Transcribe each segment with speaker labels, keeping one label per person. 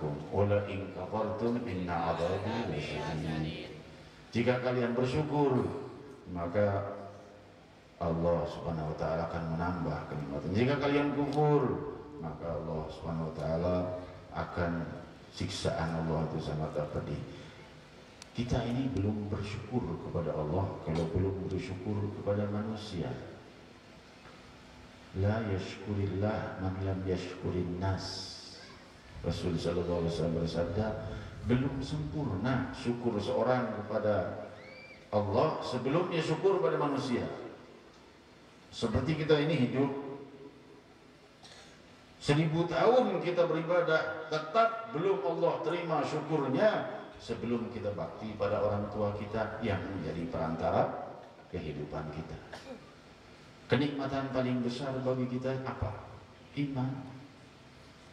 Speaker 1: ahadakum wa la in kafartum inna 'adzabi lasyadid. Jika kalian bersyukur, maka Allah Subhanahu wa taala akan menambah kenikmatan. Jika kalian kufur, maka Allah Subhanahu wa taala akan siksaan Allah itu sangat pedih. Kita ini belum bersyukur kepada Allah kalau belum bersyukur kepada manusia. La yashkurillah man lam yashkurin nas. Rasul sallallahu alaihi wasallam bersabda, belum sempurna syukur seorang kepada Allah sebelumnya syukur pada manusia. Seperti kita ini hidup 1000 tahun kita beribadah, tetap belum Allah terima syukurnya sebelum kita bakti pada orang tua kita yang menjadi perantara kehidupan kita. Kenikmatan paling besar bagi kita apa? Iman.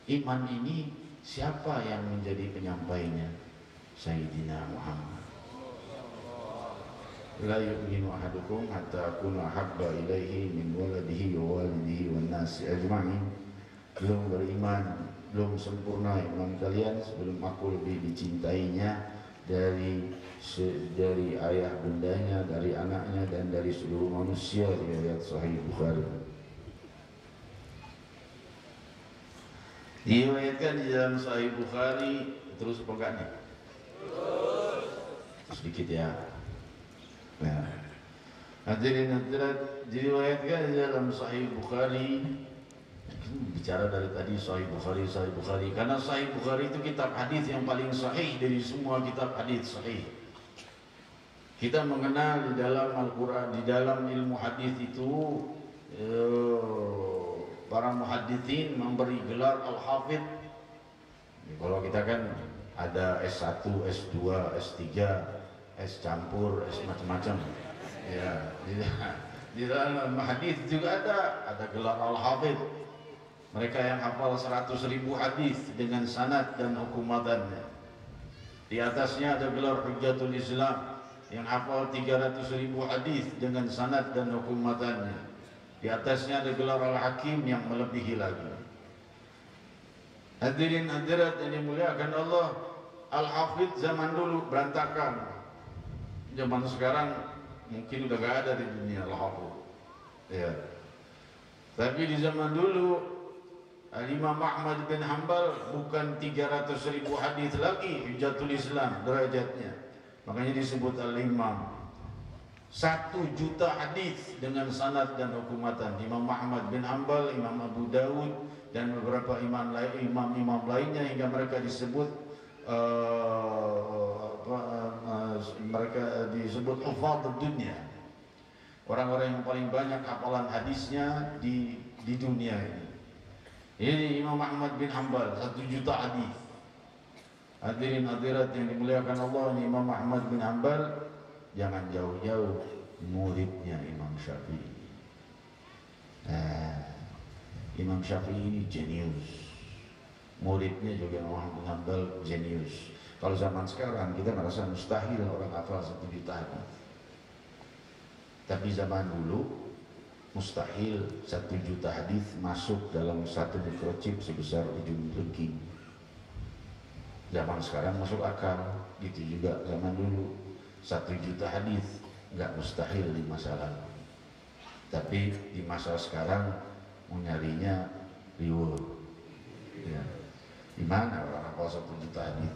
Speaker 1: Iman ini siapa yang menjadi penyampainya? Sayyidina Muhammad. La yu'minu ahadukum hatta akuna habba ilaihi min waladihi wa walidihi wan nasi ajma'in. Belum beriman, belum sempurna iman kalian sebelum aku lebih dicintainya dari ayah bundanya, dari anaknya dan dari seluruh manusia. Riwayat Sahih Bukhari. Diriwayatkan di dalam Sahih Bukhari. Terus apa enggak nih? Sedikit ya. Nah, hadirin hadirat, diriwayatkan di dalam Sahih Bukhari. Bicara dari tadi Sahih Bukhari, Sahih Bukhari, karena Sahih Bukhari itu kitab hadis yang paling sahih dari semua kitab hadis sahih. Kita mengenal di dalam Al-Quran, di dalam ilmu hadis itu para muhaditsin memberi gelar Al-Hafidh. Kalau kita kan ada S1, S2, S3, S campur, S macam-macam. Ya, di dalam hadis juga ada gelar Al-Hafidh. Mereka yang hafal 100.000 hadis dengan sanad dan hukum matannya. Di atasnya ada gelar Hujjatul Islam yang hafal 300.000 hadis dengan sanad dan hukum matannya. Di atasnya ada gelar Al-Hakim yang melebihi lagi. Hadirin hadirat yang dimuliakan Allah, Al-Hafidh zaman dulu berantakan. Zaman sekarang mungkin udah gak ada di dunia Al-Hafidh. Ya. Tapi di zaman dulu Imam Ahmad bin Hanbal bukan 300.000 hadis lagi Hujjatul Islam derajatnya. Makanya disebut Al-Imam. 1 juta hadis dengan sanad dan hukumatan. Imam Ahmad bin Hanbal, Imam Abu Dawud dan beberapa imam lainnya hingga mereka disebut hufadz dunia. Orang-orang yang paling banyak hafalan hadisnya di dunia ini. Ini Imam Ahmad bin Hanbal 1 juta hadis. Hadirin hadirat yang dimuliakan Allah, ini Imam Ahmad bin Hanbal jangan jauh-jauh muridnya Imam Syafi'i. Imam Syafi'i ini jenius. Muridnya juga Imam Ahmad bin Hanbal jenius. Kalau zaman sekarang kita merasa mustahil orang hafal 1 juta hadis. Tapi zaman dulu mustahil 1 juta hadis masuk dalam satu microchip sebesar ujung kelingking. Zaman sekarang masuk akal, gitu juga zaman dulu 1 juta hadis nggak mustahil di masa lalu. Tapi di masa sekarang mau nyarinya riweuh. Ya. Di mana orang hafal 1 juta hadis?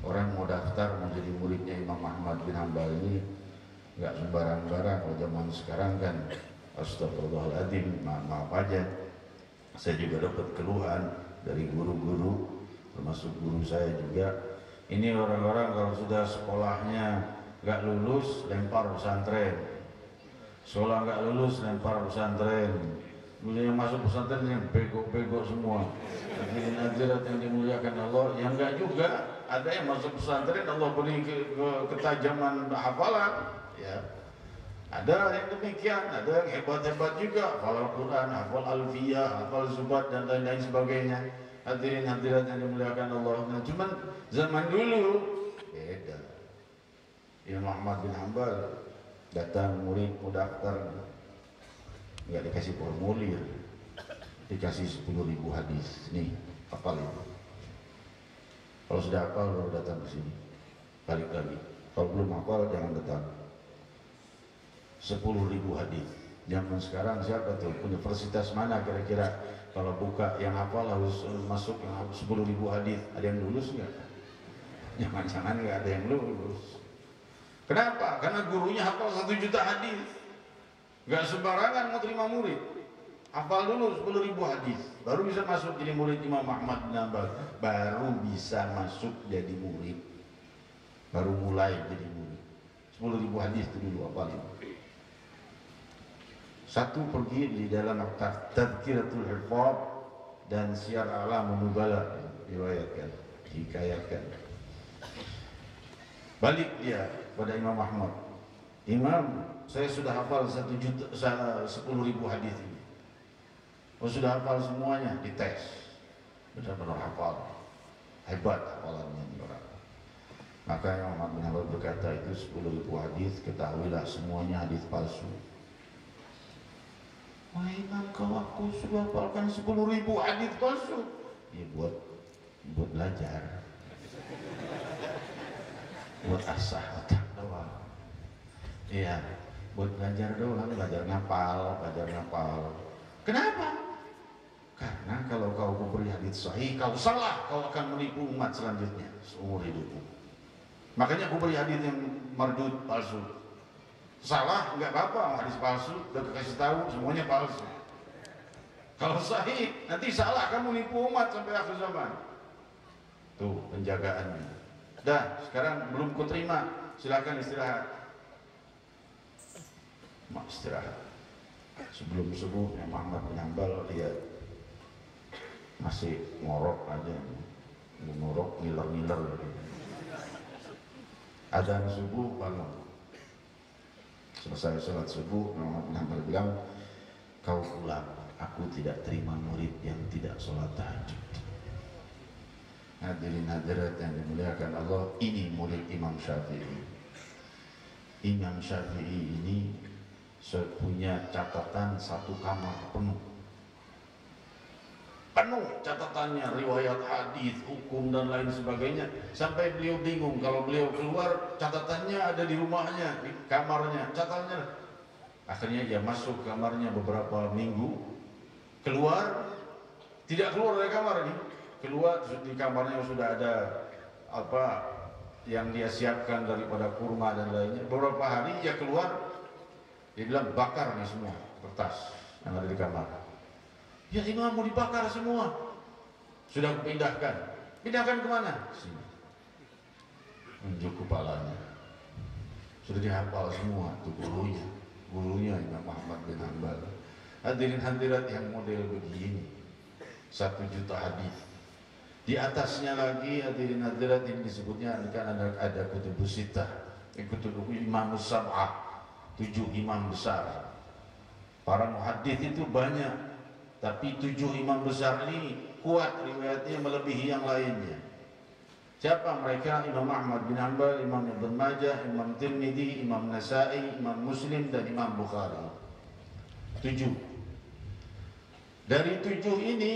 Speaker 1: Orang mau daftar mau jadi muridnya Imam Ahmad bin Hanbal ini nggak sembarang-barang. Kalau zaman sekarang kan astagfirullahaladzim, maaf aja, saya juga dapat keluhan dari guru-guru, termasuk guru saya juga. Ini orang-orang kalau sudah sekolahnya nggak lulus, lempar pesantren. Sekolah nggak lulus, lempar pesantren. Dulu yang masuk pesantren yang bego-bego semua. Hadirin hadirat yang dimuliakan Allah, yang nggak juga, ada yang masuk pesantren Allah beri ketajaman hafalan, ya. Ada yang demikian, ada yang hebat-hebat juga, hafal Al-Quran, hafal Alfiyah, hafal Zubat dan lain-lain sebagainya. Hadirin hadirat yang dimuliakan Allah. Nah, cuman zaman dulu beda. Imam Ahmad bin Hanbal datang murid mau daftar, nggak dikasih formulir, dikasih 10.000 hadis. Nih, hafal itu. Kalau sudah hafal baru datang ke sini, balik lagi. Kalau belum hafal jangan datang. 10.000 hadis. Zaman sekarang siapa tuh? Universitas mana kira-kira kalau buka yang hafal harus masuk yang 10.000 hadis? Ada yang lulus nggak? Jangan-jangan nggak ada yang lulus. Kenapa? Karena gurunya hafal 1 juta hadis. Nggak sembarangan mau terima murid. Hafal dulu 10.000 hadis, baru bisa masuk jadi murid Imam Ahmad bin Hanbal. Baru bisa masuk jadi murid. Baru mulai jadi murid. 10.000 hadis itu dulu hafalin. Satu pergi di dalam Tadhkiratul Hifadz dan Syiar A'lam Nubala, diriwayatkan, dihikayatkan. Balik dia pada Imam Ahmad. Imam, saya sudah hafal 10.000 hadis ini. Oh, sudah hafal semuanya, dites. Benar-benar hafal. Hebat hafalannya ini orang. Maka Imam Ahmad bin Hanbal berkata, itu 10.000 hadis, ketahuilah semuanya hadis palsu. Wah Imam, kau aku sudah hafalkan 10.000 hadis palsu. Ya buat belajar. Buat asah otak doang. Iya, buat belajar doang, belajar ngapal. Kenapa? Karena kalau kau beri hadis sahih, kau salah, kau akan menipu umat selanjutnya seumur hidupmu. Makanya aku beri hadis yang mardud, palsu. Salah nggak apa-apa, hadis palsu, udah kasih tahu semuanya palsu. Kalau sahih, nanti salah kamu nipu umat sampai akhir zaman. Tuh penjagaannya. Dah, sekarang belum kuterima, silakan istirahat. Mak istirahat. Sebelum subuh, Imam Ahmad bin Hanbal lihat masih ngorok aja, ngorok ngiler-ngiler. Adzan subuh bangun. Selesai sholat subuh, Imam Ahmad bin Hanbal bilang, kau pulang, aku tidak terima murid yang tidak sholat tahajud. Hadirin hadirat yang dimuliakan Allah, ini murid Imam Syafi'i. Imam Syafi'i ini punya catatan 1 kamar penuh catatannya, riwayat hadis, hukum dan lain sebagainya, sampai beliau bingung kalau beliau keluar catatannya ada di rumahnya, di kamarnya catatannya. Akhirnya dia masuk kamarnya beberapa minggu, keluar tidak keluar dari kamar ini, keluar di kamarnya sudah ada apa yang dia siapkan daripada kurma dan lainnya. Beberapa hari dia keluar, dia bilang bakar nih semua kertas yang ada di kamar. Ya Imam, mau dibakar semua. Sudah kupindahkan. Pindahkan kemana? Sini. Unjuk kepalanya. Sudah dihafal semua tuh gurunya Imam Ahmad bin Hanbal. Hadirin hadirat yang model begini, 1 juta hadis. Di atasnya lagi hadirin hadirat yang disebutnya kan ada kutubus sittah, kutubus Imam Sab'ah, 7 imam besar. Para muhaddits itu banyak, tapi 7 imam besar ini kuat riwayatnya melebihi yang lainnya. Siapa mereka? Imam Ahmad bin Hanbal, Imam Ibn Majah, Imam Tirmidzi, Imam Nasa'i, Imam Muslim dan Imam Bukhari. 7. Dari 7 ini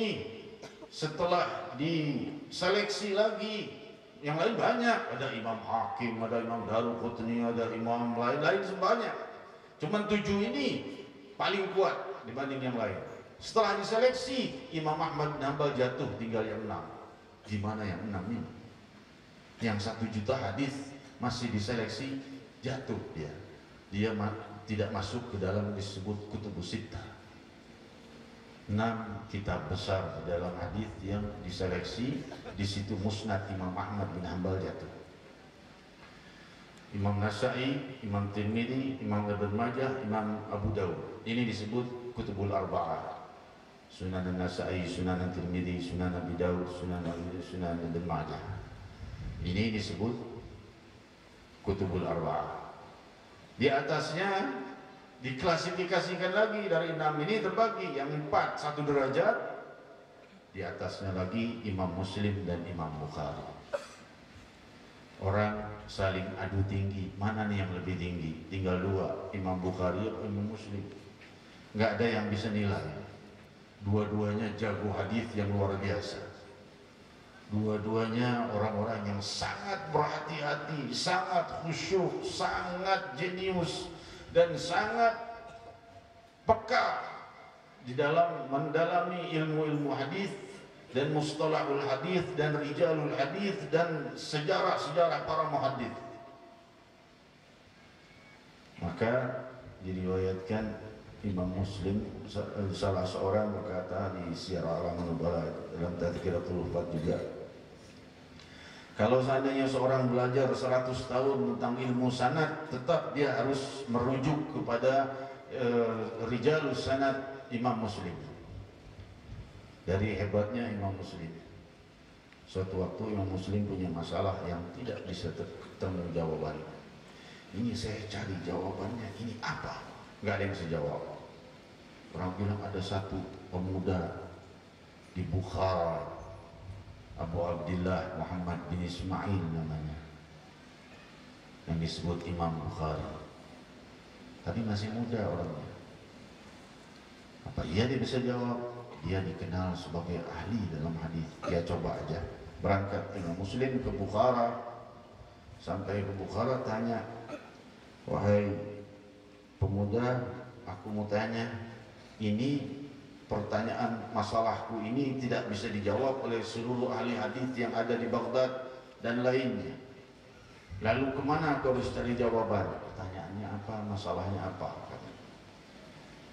Speaker 1: setelah diseleksi lagi yang lain banyak, ada Imam Hakim, ada Imam Daruqutni, ada imam lain-lain sebanyak. Cuman 7 ini paling kuat dibanding yang lain. Setelah diseleksi, Imam Ahmad bin Hanbal jatuh, tinggal yang 6. Gimana yang 6 ini? Yang 1 juta hadis masih diseleksi, jatuh dia. Dia tidak masuk ke dalam disebut kutubus sittah. 6 kitab besar di dalam hadis yang diseleksi, di situ musnad Imam Ahmad bin Hanbal jatuh. Imam Nasa'i, Imam Tirmidzi, Imam Ibn Majah, Imam Abu Dawud. Ini disebut kutubul arba'ah. Sunan Nasa'i, Sunan Tirmidzi, Sunan Abi Dawud, Sunan Ibn Majah. Ini disebut kutubul arba'ah. Di atasnya diklasifikasikan lagi dari 6 ini terbagi, yang 4 1 derajat, di atasnya lagi Imam Muslim dan Imam Bukhari. Orang saling adu tinggi, mana nih yang lebih tinggi? Tinggal 2, Imam Bukhari atau Imam Muslim. Nggak ada yang bisa nilai. Dua-duanya jago hadis yang luar biasa. Dua-duanya orang-orang yang sangat berhati-hati, sangat khusyuk, sangat jenius, dan sangat peka di dalam mendalami ilmu-ilmu hadis dan mustalahul hadis dan rijalul hadis dan sejarah-sejarah para muhaddits. Maka diriwayatkan Imam Muslim salah seorang berkata di Syiar A'lamun Nubala dalam Tadhkiratul Hufaz juga, kalau seandainya seorang belajar 100 tahun tentang ilmu sanad, tetap dia harus merujuk kepada rijalus sanad Imam Muslim. Dari hebatnya Imam Muslim, suatu waktu Imam Muslim punya masalah yang tidak bisa ketemu jawabannya. Ini saya cari jawabannya, ini apa? Nggak ada yang bisa jawab. Orang bilang ada satu pemuda di Bukhara, Abu Abdillah Muhammad bin Ismail namanya, yang disebut Imam Bukhari. Tapi masih muda orangnya. Apa iya dia bisa jawab? Dia dikenal sebagai ahli dalam hadis. Dia coba aja berangkat Imam Muslim ke Bukhara. Sampai ke Bukhara tanya, wahai pemuda, aku mau tanya, ini pertanyaan masalahku ini tidak bisa dijawab oleh seluruh ahli hadis yang ada di Baghdad dan lainnya. Lalu kemana aku harus cari jawaban? Pertanyaannya apa? Masalahnya apa?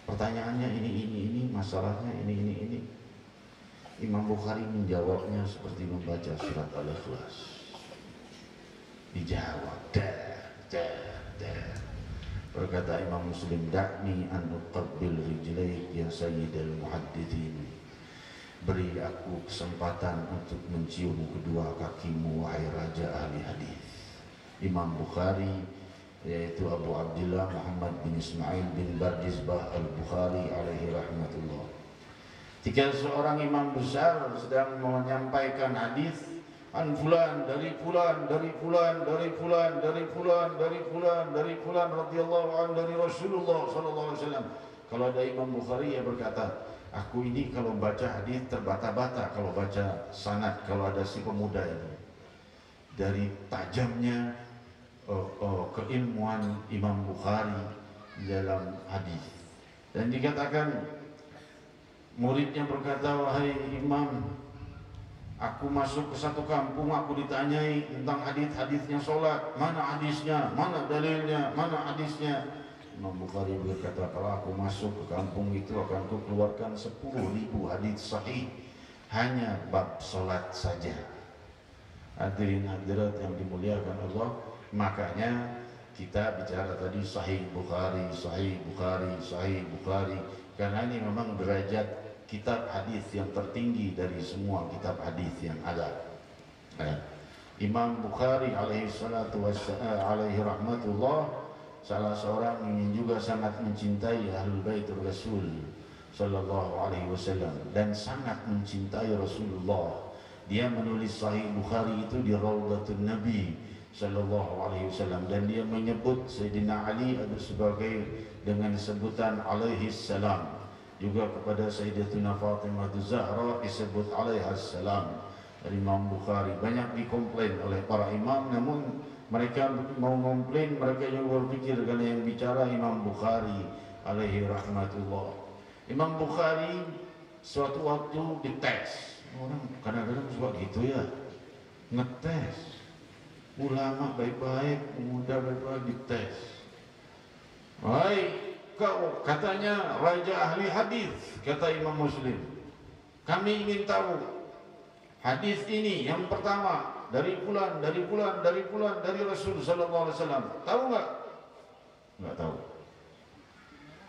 Speaker 1: Pertanyaannya ini, masalahnya ini. Imam Bukhari menjawabnya seperti membaca surat Al-Ikhlas. Dijawab, Berkata Imam Muslim, da'ni an uqabbil rijlaik ya sayyidal muhaddithin. Beri aku kesempatan untuk mencium kedua kakimu wahai raja ahli hadis. Imam Bukhari yaitu Abu Abdillah Muhammad bin Ismail bin Bardizbah al-Bukhari alaihi rahmatullah. Jika seorang imam besar sedang menyampaikan hadis, an fulan dari fulan dari fulan dari fulan dari fulan dari fulan dari fulan radhiyallahu anhu dari Rasulullah sallallahu alaihi wasallam. Kalau ada Imam Bukhari yang berkata, aku ini kalau baca hadis terbata-bata kalau baca sanad, kalau ada si pemuda ini. Dari tajamnya keilmuan Imam Bukhari dalam hadis. Dan dikatakan muridnya berkata, wahai Imam, aku masuk ke satu kampung, aku ditanyai tentang hadis-hadisnya sholat, mana hadisnya, mana dalilnya, mana hadisnya. Imam Bukhari berkata, kalau aku masuk ke kampung itu akan aku keluarkan 10.000 hadis sahih hanya bab sholat saja. Hadirin hadirat yang dimuliakan Allah, makanya kita bicara tadi Sahih Bukhari, Sahih Bukhari, Sahih Bukhari, karena ini memang derajat kitab hadis yang tertinggi dari semua kitab hadis yang ada. Imam Bukhari alaihi salatu wassalam alaihi rahmatullah, salah seorang yang juga sangat mencintai Ahlul Bait Rasul sallallahu alaihi wasallam dan sangat mencintai Rasulullah. Dia menulis Sahih Bukhari itu di Raudhatun Nabi sallallahu alaihi wasallam, dan dia menyebut Sayyidina Ali ada sebagai dengan sebutan alaihi salam. Juga kepada Sayyidatuna Fatimah Zahra disebut alaihi salam. Dari Imam Bukhari banyak dikomplain oleh para imam, namun mereka mau komplain, mereka juga berpikir kalau yang bicara Imam Bukhari alaihi rahmatullah. Imam Bukhari suatu waktu dites. Orang kadang-kadang suka gitu ya, ngetes ulama baik-baik, muda baik-baik, dites. Hai kau, katanya raja ahli hadis, kata Imam Muslim, kami ingin tahu hadis ini yang pertama dari fulan, dari fulan, dari fulan, dari Rasul sallallahu alaihi wasallam. Tahu enggak? Enggak tahu.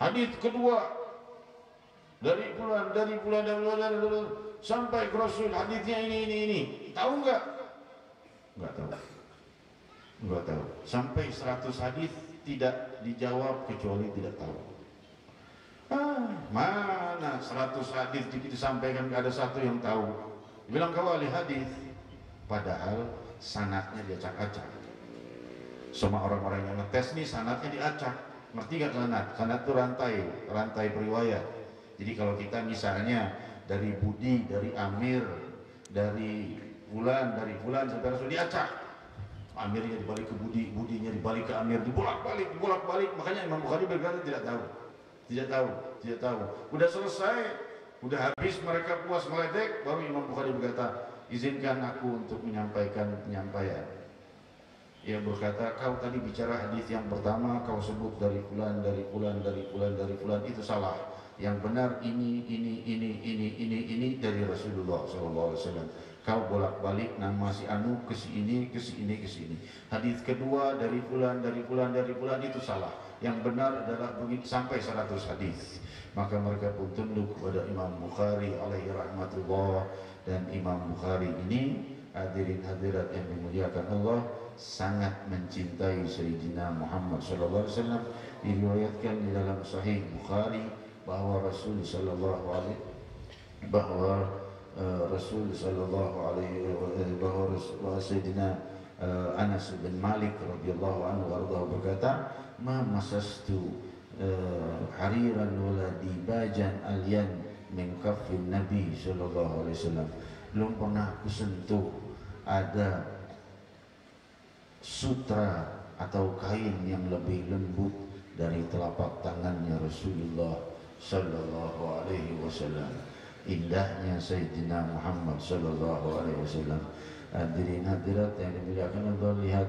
Speaker 1: Hadis kedua dari fulan, dari fulan, dari fulan, sampai ke Rasul, hadisnya ini. Tahu enggak? Enggak tahu. Enggak tahu. Sampai 100 hadis tidak dijawab kecuali tidak tahu. Mana 100 hadis disampaikan, enggak ada satu yang tahu. Bilang kau ahli hadis, padahal sanadnya diacak-acak. Semua orang-orang yang ngetes nih sanadnya diacak. Ngerti gak sanad? Sanad itu rantai periwayat. Jadi kalau kita misalnya dari Budi, dari Amir, dari fulan dari fulan sampai Rasul diacak. Amirnya dibalik ke Budi, Budinya dibalik ke Amir, dibolak-balik. Makanya Imam Bukhari berkata tidak tahu. Udah selesai, udah habis mereka puas meledek, baru Imam Bukhari berkata, izinkan aku untuk menyampaikan penyampaian. Ia berkata, kau tadi bicara hadis yang pertama, kau sebut dari fulan, itu salah. Yang benar ini dari Rasulullah SAW. Kau bolak-balik nama si Anu ke si ini. Hadis kedua dari fulan itu salah. Yang benar adalah begitu sampai 100 hadis. Maka mereka pun tunduk kepada Imam Bukhari alaihi rahmatullah. Dan Imam Bukhari ini, hadirin hadirat yang dimuliakan Allah, sangat mencintai Sayyidina Muhammad sallallahu alaihi wasallam. Diriwayatkan di dalam Sahih Bukhari bahwa Rasul sallallahu alaihi bahwa Sayyidina Anas bin Malik radhiyallahu anhu berkata, ma masastu hariran wala dibajan alyan min kaffin Nabi sallallahu alaihi wasallam. Belum pernah aku sentuh ada sutra atau kain yang lebih lembut dari telapak tangannya Rasulullah sallallahu alaihi wasallam. Indahnya Sayyidina Muhammad sallallahu alaihi wasallam. Hadirin hadirat yang dimuliakan Allah, lihat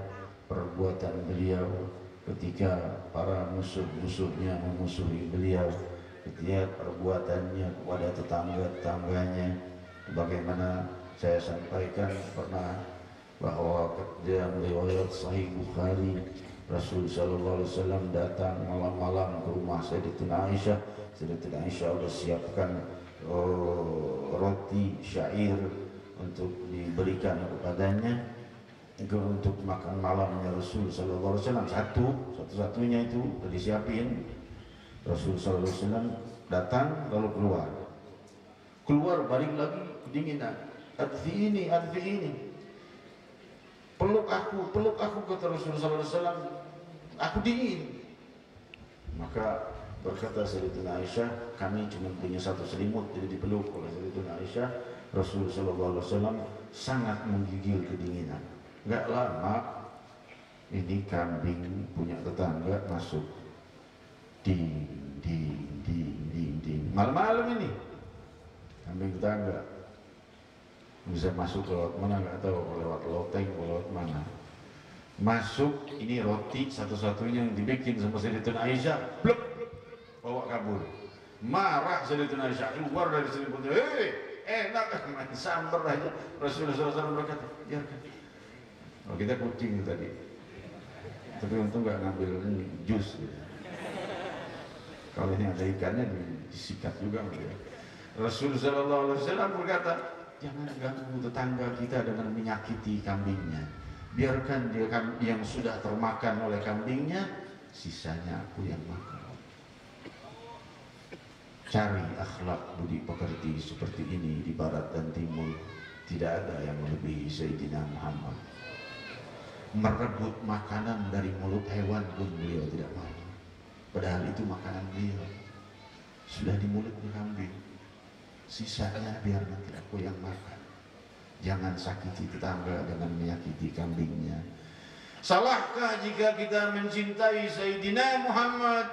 Speaker 1: perbuatan beliau ketika para musuh-musuhnya memusuhi beliau. Lihat perbuatannya kepada tetangga-tetangganya. Bagaimana saya sampaikan pernah bahwa dalam riwayat Sahih Bukhari, Rasul sallallahu alaihi wasallam datang malam-malam ke rumah Sayyidatina Aisyah. Sayyidatina Aisyah sudah siapkan roti syair untuk diberikan kepadanya untuk makan malamnya Rasul sallallahu alaihi wasallam. Satu-satunya itu sudah disiapin. Rasul sallallahu alaihi wasallam datang lalu keluar balik lagi kedinginan. Adfi ini. Peluk aku kata Rasul sallallahu alaihi wasallam. Aku dingin. Maka berkata Sayyidatina Aisyah, kami cuma punya satu selimut, jadi dipeluk oleh Sayyidatina Aisyah. Rasul sallallahu alaihi wasallam sangat menggigil kedinginan. Enggak lama ini kambing punya tetangga masuk di malam-malam ini. Kambing tetangga bisa masuk lewat mana nggak tahu, lewat loteng lewat mana. Masuk, ini roti satu-satunya yang dibikin sama Sayyidatina Aisyah, blek, bawa kabur. Marah Sayyidatina Aisyah, keluar dari selimutnya, enak main sambar aja. Rasulullah SAW berkata, biarkan. Oh, kita kucing tadi, tapi untung nggak ngambil jus. Kalau ini ada ikannya disikat juga. Rasulullah SAW berkata, jangan ganggu tetangga kita dengan menyakiti kambingnya. Biarkan dia yang sudah termakan oleh kambingnya, sisanya aku yang makan. Cari akhlak budi pekerti seperti ini di barat dan timur. Tidak ada yang melebihi Sayyidina Muhammad. Merebut makanan dari mulut hewan pun beliau tidak mau. Padahal itu makanan beliau. Sudah di mulutnya kambing, sisanya biar nanti aku yang makan. Jangan sakiti tetangga dengan menyakiti kambingnya. Salahkah jika kita mencintai Sayyidina Muhammad?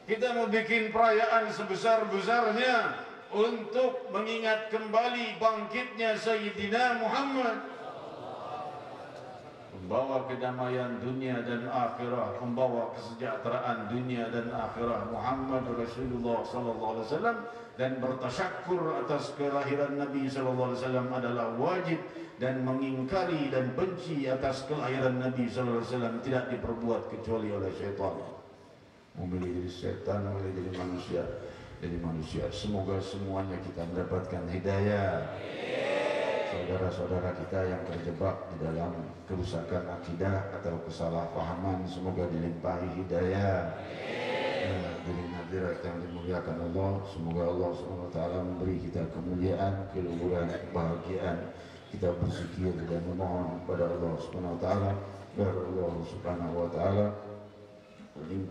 Speaker 1: Kita mau bikin perayaan sebesar-besarnya untuk mengingat kembali bangkitnya Sayyidina Muhammad, membawa kedamaian dunia dan akhirah, membawa kesejahteraan dunia dan akhirah Muhammad Rasulullah sallallahu alaihi wasallam, dan bertasyakur atas kelahiran Nabi sallallahu alaihi wasallam adalah wajib, dan mengingkari dan benci atas kelahiran Nabi sallallahu alaihi wasallam tidak diperbuat kecuali oleh syaitan. Memilih jadi setan, memilih jadi manusia. Jadi manusia, semoga semuanya kita mendapatkan hidayah. Saudara-saudara kita yang terjebak di dalam kerusakan akidah atau kesalahpahaman, semoga dilimpahi hidayah. Hadirin hadirat yang dimuliakan Allah, semoga Allah SWT memberi kita kemuliaan, keluhuran, kebahagiaan. Kita berzikir dan memohon kepada Allah SWT agar Allah SWT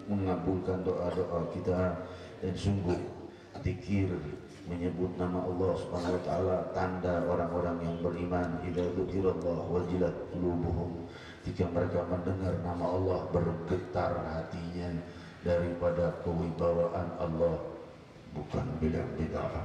Speaker 1: mengabulkan doa-doa kita, dan sungguh zikir menyebut nama Allah Subhanahu wa taala, tanda orang-orang yang beriman. Idza dzukirallah wajilat qulubuhum, jika mereka mendengar nama Allah bergetar hatinya daripada kewibawaan Allah. Bukan bilang bid'ah.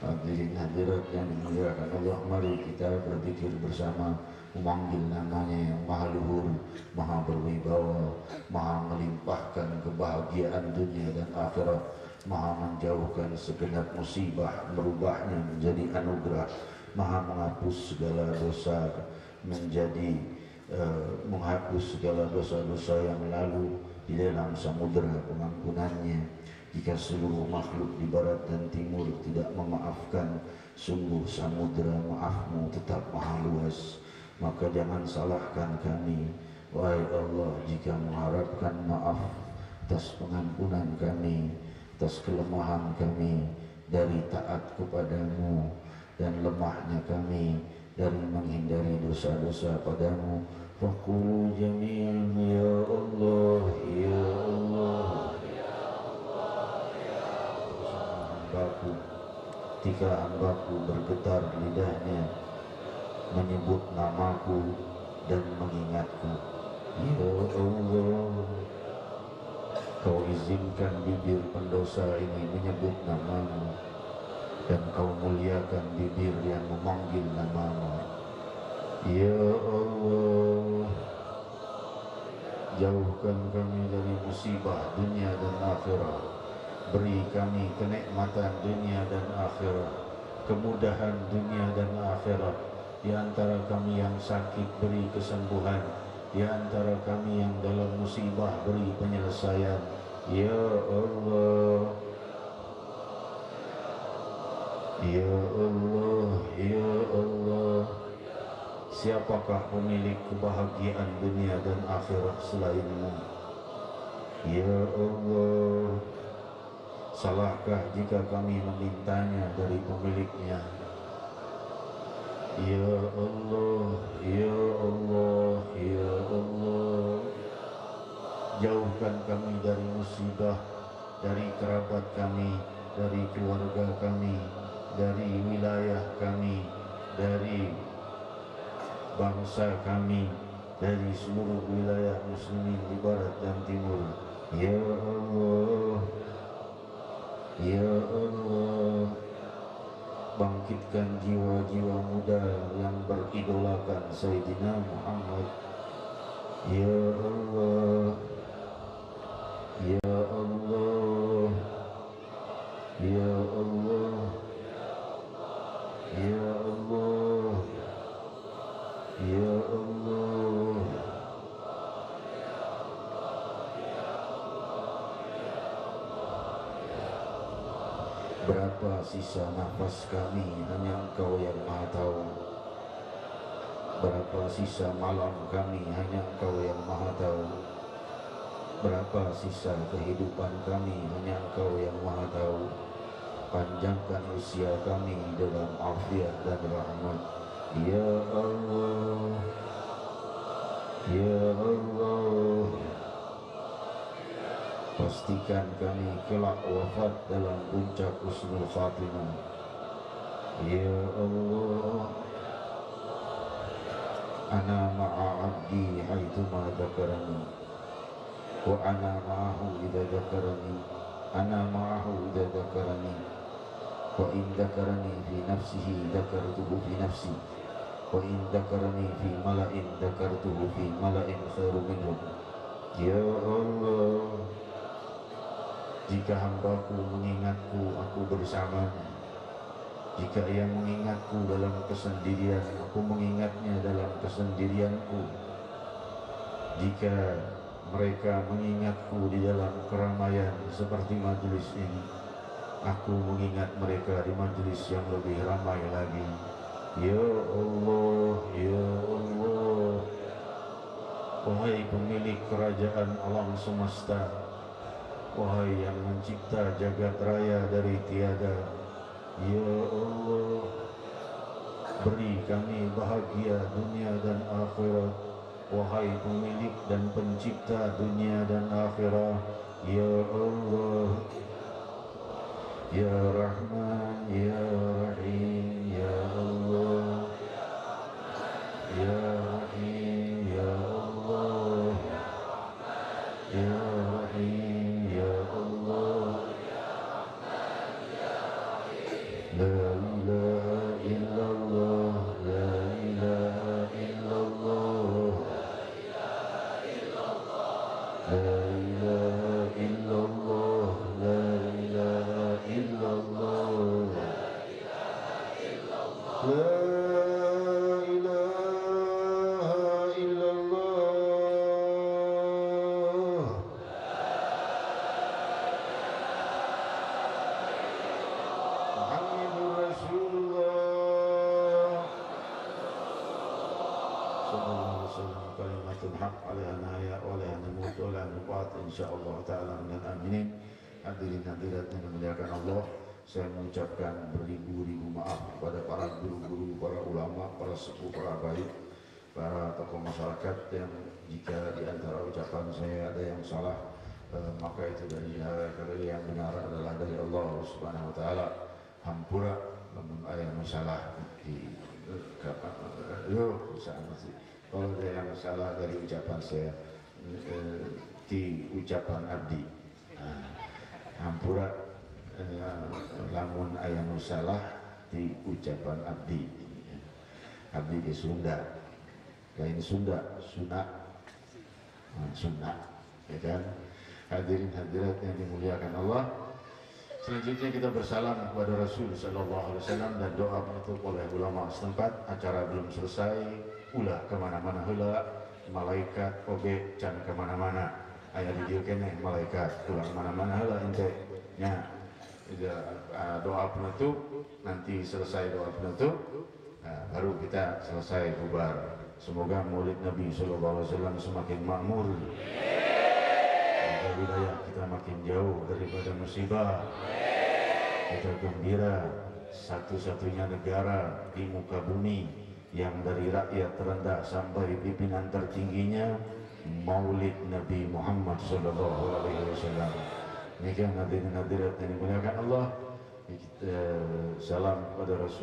Speaker 1: Hadirin hadirat yang dimuliakan Allah, mari kita berzikir bersama, memanggil namanya yang maha luhur, maha berwibawa, maha melimpahkan kebahagiaan dunia dan akhirat, maha menjauhkan segenap musibah, merubahnya menjadi anugerah, maha menghapus segala dosa, menghapus segala dosa-dosa yang lalu di dalam samudera pengampunannya. Jika seluruh makhluk di barat dan timur tidak memaafkan, sungguh samudera maafmu tetap maha luas. Maka jangan salahkan kami, wahai Allah, jika mengharapkan maaf atas pengampunan kami, atas kelemahan kami dari taat kepadamu, dan lemahnya kami dari menghindari dosa-dosa padamu. Faqulu jami'an ya Allah, ya Allah. Ketika hambaku bergetar lidahnya menyebut namaku dan mengingatku, ya Allah, kau izinkan bibir pendosa ini menyebut namamu, dan kau muliakan bibir yang memanggil namamu. Ya Allah, jauhkan kami dari musibah dunia dan akhirat, beri kami kenikmatan dunia dan akhirat, kemudahan dunia dan akhirat. Di antara kami yang sakit beri kesembuhan, di antara kami yang dalam musibah beri penyelesaian. Ya Allah, ya Allah, ya Allah. Siapakah pemilik kebahagiaan dunia dan akhirat selainmu? Ya Allah, salahkah jika kami memintanya dari pemiliknya? Ya Allah, ya Allah, ya Allah. Jauhkan kami dari musibah, dari kerabat kami, dari keluarga kami, dari wilayah kami, dari bangsa kami, dari seluruh wilayah muslimin di barat dan timur. Ya Allah, ya Allah, bangkitkan jiwa-jiwa muda yang beridolakan Sayyidina Muhammad. Ya Allah, ya Allah, ya Allah, ya Allah, ya Allah. Berapa sisa nafas kami hanya Engkau yang maha tahu. Berapa sisa malam kami hanya Engkau yang maha tahu. Berapa sisa kehidupan kami hanya Engkau yang maha tahu. Panjangkan usia kami dalam afiat dan rahmat. Ya Allah, ya Allah, pastikan kami kelak wafat dalam puncak husnul khatimah. Ya Allah, ana ma'a abdi haitsuma dzakarani, wa ana ma'ahu idza dzakarani, ana ma'ahu idza dzakarani, wa in dzakarani fi nafsihi dzakartuhu fi nafsi, wa in dzakarani fi mala'in dzakartuhu fi mala'in khairu minhum. Ya Allah, jika hambaku mengingatku, aku bersamanya. Jika ia mengingatku dalam kesendirian, aku mengingatnya dalam kesendirianku. Jika mereka mengingatku di dalam keramaian seperti majelis ini, aku mengingat mereka di majelis yang lebih ramai lagi. Ya Allah, ya Allah, wahai pemilik kerajaan alam semesta, wahai yang mencipta jagat raya dari tiada, ya Allah, beri kami bahagia dunia dan akhirat. Wahai pemilik dan pencipta dunia dan akhirat, ya Allah, Ya Rahman, Ya Rahim, Ya Allah, Ya Rahim, Ya Allah, Ya Rahim, Ya Allah, La ilaha illallah, La ilaha illallah, La ilaha illallah, La ilaha illallah, La ilaha illallah. Muhammadur Rasulullah sallallahu alaihi wasallam. Kalimatul haq ala nahya wa la namut wa la nubat insyaallah taala minal aminin. Hadirin hadirat yang dimuliakan Allah, saya mengucapkan beribu-ribu maaf kepada para guru-guru, para ulama, para sepuh, para baik, para tokoh masyarakat yang jika di antara ucapan saya ada yang salah, maka itu dari yang benar adalah dari Allah Subhanahu wa taala. Hampura lamun aya masalah di kalau ada yang salah dari ucapan saya di ucapan abdi, hampura lamun aya masalah di ucapan abdi. Abdi di Sunda, lain Sunda, Sunda, Sunda, ya kan? Hadirin hadirat yang dimuliakan Allah. Selanjutnya kita bersalam kepada Rasul sallallahu alaihi wasallam dan doa penutup oleh ulama setempat. Acara belum selesai, ulah kemana-mana heula, malaikat oge can kemana-mana. Aya di dieu keneh malaikat, ulah kemana-mana heula ente. Nya, doa penutup, nanti selesai doa penutup, baru kita selesai bubar. Semoga maulid Nabi sallallahu alaihi wasallam semakin makmur. Wilayah kita makin jauh daripada musibah. Kita gembira, satu-satunya negara di muka bumi yang dari rakyat terendah sampai pimpinan tertingginya maulid Nabi Muhammad sallallahu alaihi wasallam. Demikian hadirin hadirat yang dimuliakan Allah. Salam kepada Rasul.